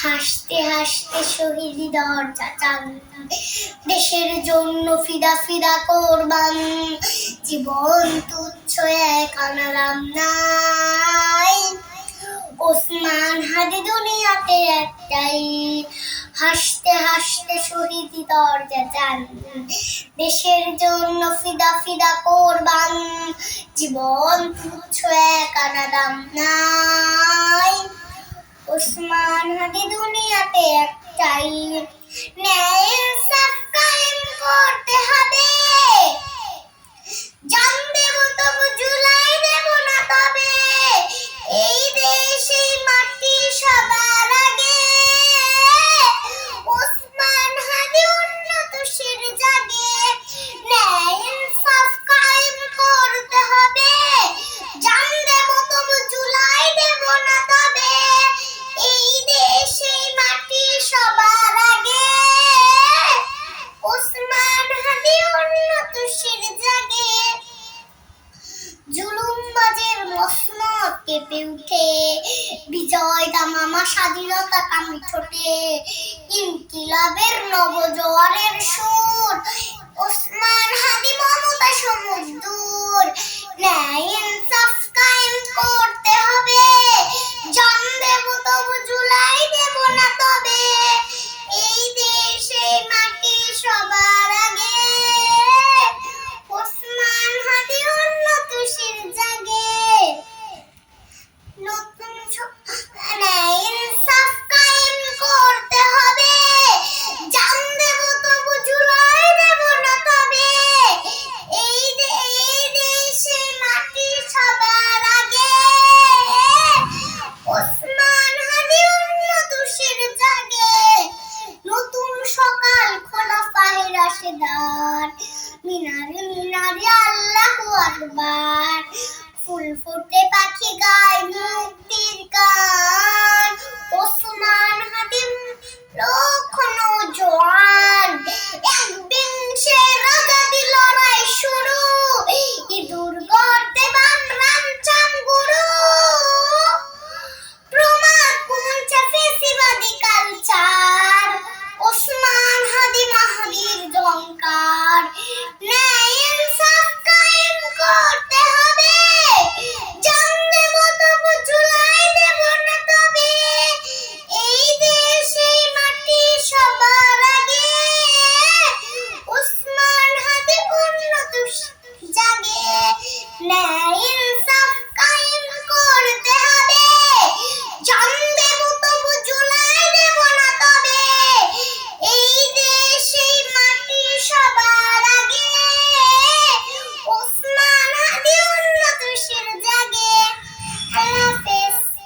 হাসতে হাসতে শহীদ দরজা চান, দেশের জন্য ফিদা ফিদা কোরবান, জীবন তুচ্ছ এক আনারাম নাই। ওসমান হাদি দুনিয়াতে একটাই, হাসতে হাসতে শহীদ দরজা চান, দেশের জন্য ফিদা ফিদা কোরবান, জীবন তুচ্ছ এক আনারাম নাই। ওসমান হাদি দুনিয়াতে একটাই, ন্যায় ইনসাফ কায়েম করতে হবে, জান দেব তবু জুলাই দেব না তবে, এই দেশ এই মাটি সবার আগে। ওসমান হাদি উন্নত শির জাগে, ন্যায় ইনসাফ কায়েম করতে হবে, জান দেব তবু জুলাই দেব না তবে, এই দেশ এই মাটি সবার আগে। ওসমান হাদি উন্নত শির জাগে, জুলুমবাজের মসনদ কেঁপে উঠে, বিজয় দামামা স্বাধীনতা কামি ঠোঁটে, ইনকিলাবের নবজোয়ারের সুর, ওসমান হাদি মমতা সমুদ্দুর, ন্যায় ইনসাফ কায়েম করতে হবে, জান দেব তবু জুলাই দেব না তবে, এই দেশ এই মাটি সবার আগে। ওসমান হাদি উন্নত শির জাগে, নতুন ন্যায় ইনসাফ কায়েম করতে হবে, জান দেব তবু জুলাই দেব না তবে, এই দেশে মাটি সবার আগে। ওসমান হাদি উন্নত শির জাগে, নতুন সকাল খোলাফায়ে রাশেদার, মিনারে মিনারে আল্লাহু আকবার।